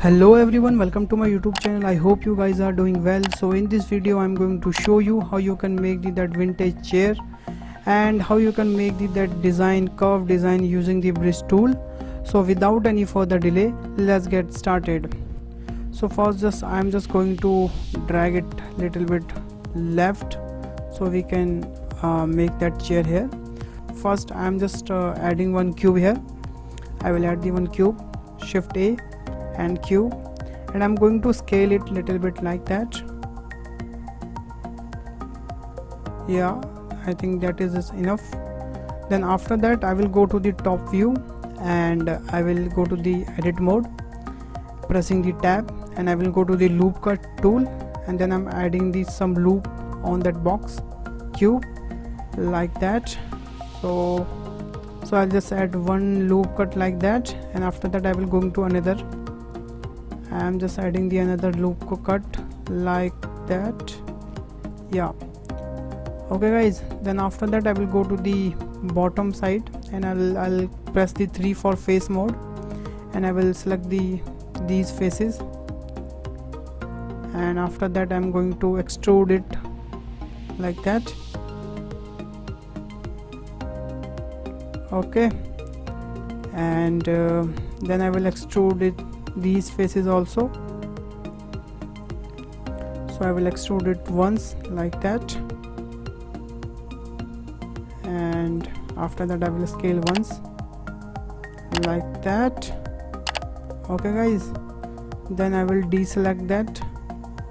Hello everyone, welcome to my YouTube channel. I hope you guys are doing well. So in this video I'm going to show you how you can make that vintage chair and how you can make that design, curve design using the bridge tool. So without any further delay, let's get started. So first I'm just going to drag it little bit left so we can make that chair here. First I'm just adding one cube here. I will add the one cube, shift A and cube, and I'm going to scale it little bit like that. Yeah, I think that is enough. Then after that I will go to the top view and I will go to the edit mode, pressing the tab, and I will go to the loop cut tool, and then I'm adding some loop on that box cube like that. So I'll just add one loop cut like that, and after that I will go to another. I'm just adding the another loop cut like that. Yeah, okay guys. Then after that I will go to the bottom side and I'll press the 3 for face mode, and I will select these faces, and after that I'm going to extrude it like that. Okay, and then I will extrude it these faces also. So I will extrude it once like that, and after that I will scale once like that. Okay guys, then I will deselect that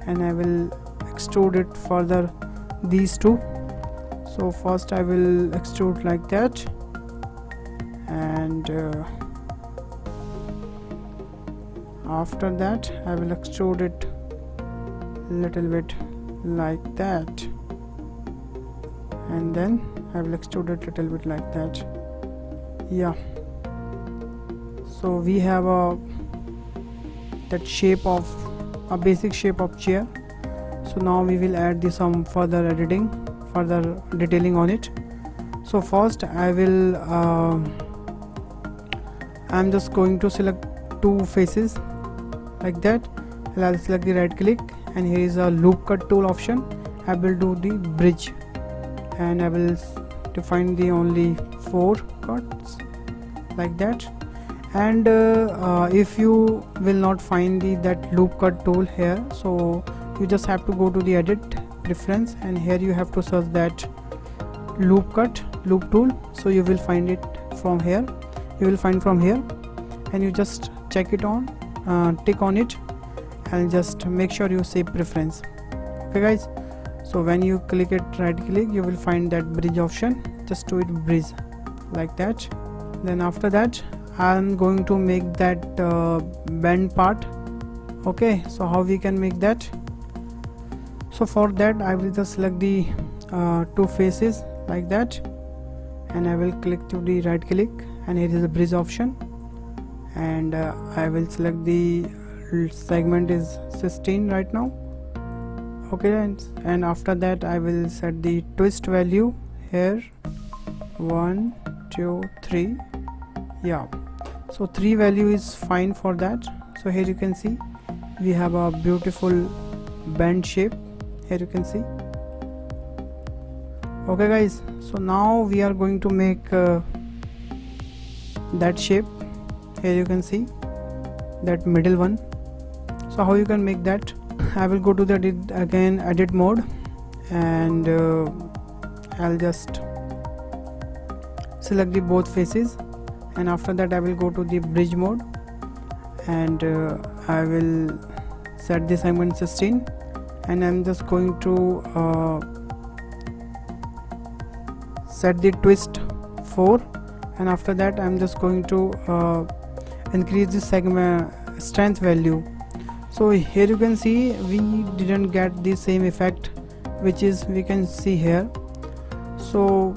and I will extrude it further these two. So first I will extrude like that, and after that I will extrude it little bit like that, and then I will extrude it little bit like that. Yeah, so we have that shape of a basic shape of chair. So now we will add some further editing, further detailing on it. So first I will I'm just going to select two faces like that, and I'll select the right click, and here is a loop cut tool option. I will do the bridge, and I will define the only 4 cuts like that. And if you will not find that loop cut tool here, so you just have to go to the edit preference, and here you have to search that loop tool. So you will find it from here. You will find from here, and you just check it on, tick on it, and just make sure you save preference. Okay guys, so when you click it, right click, you will find that bridge option. Just do it bridge like that. Then after that I'm going to make that bend part. Okay, so how we can make that? So for that I will just select the two faces like that, and I will click to the right click, and here is the bridge option, and I will select the segment is 16 right now. Okay, and after that I will set the twist value here 1 2 3. Yeah, so 3 value is fine for that. So here you can see we have a beautiful bend shape. Here you can see. Okay guys, so now we are going to make that shape. Here you can see that middle one. So how you can make that? I will go to the edit mode, and I'll just select the both faces, and after that I will go to the bridge mode, and I will set the segment 16, and I'm just going to set the twist 4, and after that I'm just going to increase the segment strength value. So here you can see we didn't get the same effect which is we can see here. So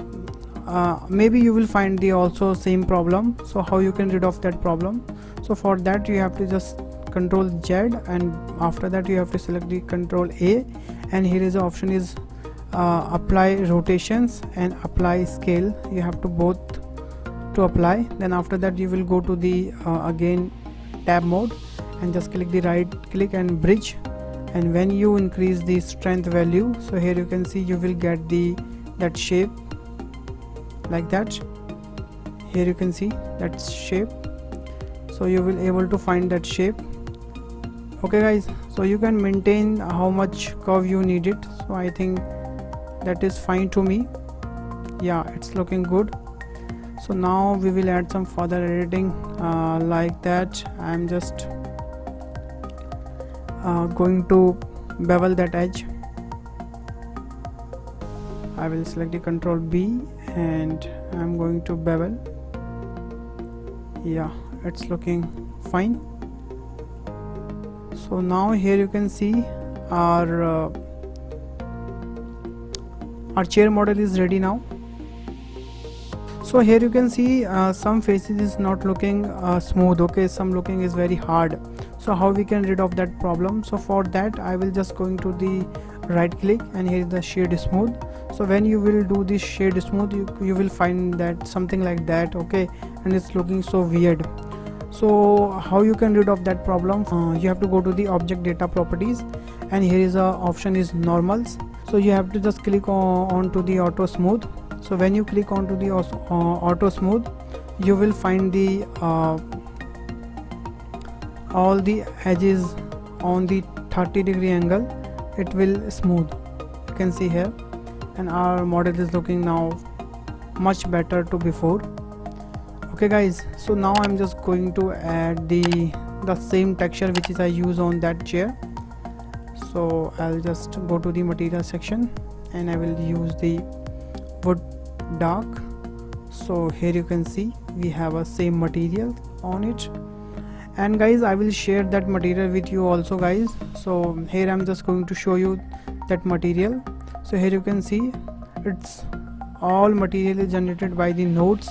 maybe you will find the also same problem. So how you can rid of that problem? So for that you have to just Control Z, and after that you have to select the Control A, and here is the option is apply rotations and apply scale. You have to both to apply. Then after that you will go to the again tab mode, and just click the right click and bridge. And when you increase the strength value, so here you can see you will get that shape like that. Here you can see that shape, so you will able to find that shape. Okay guys, so you can maintain how much curve you need it. So I think that is fine to me. Yeah, it's looking good. So now we will add some further editing like that. I'm just going to bevel that edge. I will select the Control B and I'm going to bevel. Yeah, it's looking fine. So now here you can see our chair model is ready now. So here you can see some faces is not looking smooth. Okay, some looking is very hard. So how we can rid of that problem? So for that I will just going to the right click and here is the shade smooth. So when you will do this shade smooth, you will find that something like that. Okay, and it's looking so weird. So how you can rid of that problem? You have to go to the object data properties, and here is a option is normals. So you have to just click on to the auto smooth. So when you click onto the auto smooth, you will find the all the edges on the 30-degree angle. It will smooth. You can see here, and our model is looking now much better to before. Okay guys, so now I'm just going to add the same texture which is I use on that chair. So I'll just go to the material section and I will use the wood dark. So here you can see we have a same material on it, and guys I will share that material with you also guys. So here I'm just going to show you that material. So here you can see it's all material is generated by the nodes.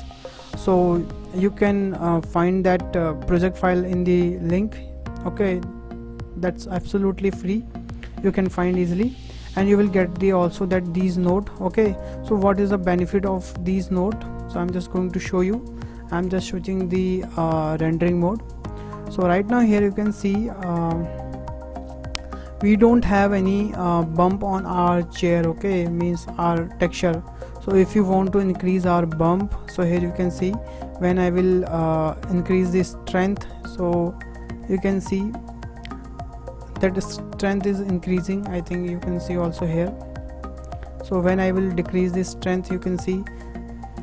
So you can find that project file in the link. Okay, that's absolutely free, you can find easily, and you will get the also that these node. Okay, so what is the benefit of these node? So I'm just going to show you. I'm just switching the rendering mode. So right now here you can see we don't have any bump on our chair. Okay, means our texture. So if you want to increase our bump, so here you can see when I will increase the strength, so you can see that the strength is increasing. I think you can see also here. So when I will decrease the strength, you can see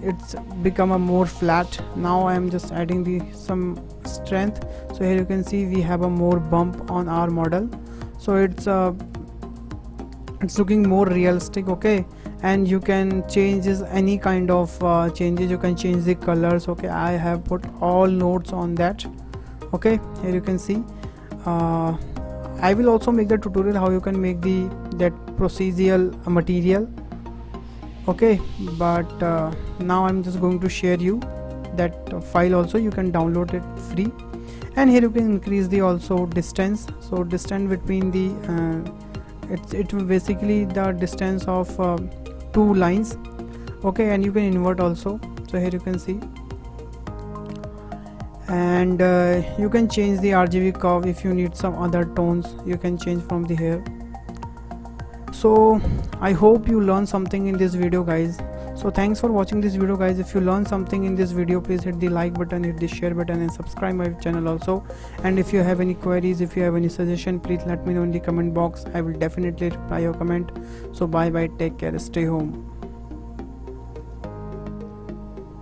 it's become a more flat. Now I am just adding some strength. So here you can see we have a more bump on our model. So it's looking more realistic. Okay, and you can change any kind of changes. You can change the colors. Okay, I have put all notes on that. Okay, here you can see I will also make the tutorial how you can make that procedural material. Okay, but now I'm just going to share you that file also. You can download it free, and here you can increase the also distance. So distance between the it will basically the distance of two lines. Okay, and you can invert also. So here you can see, and you can change the RGB curve. If you need some other tones, you can change from the here. So I hope you learned something in this video guys. So thanks for watching this video guys. If you learned something in this video, please hit the like button, hit the share button, and subscribe my channel also. And if you have any queries, if you have any suggestion, please let me know in the comment box. I will definitely reply your comment. So bye bye, take care, stay home.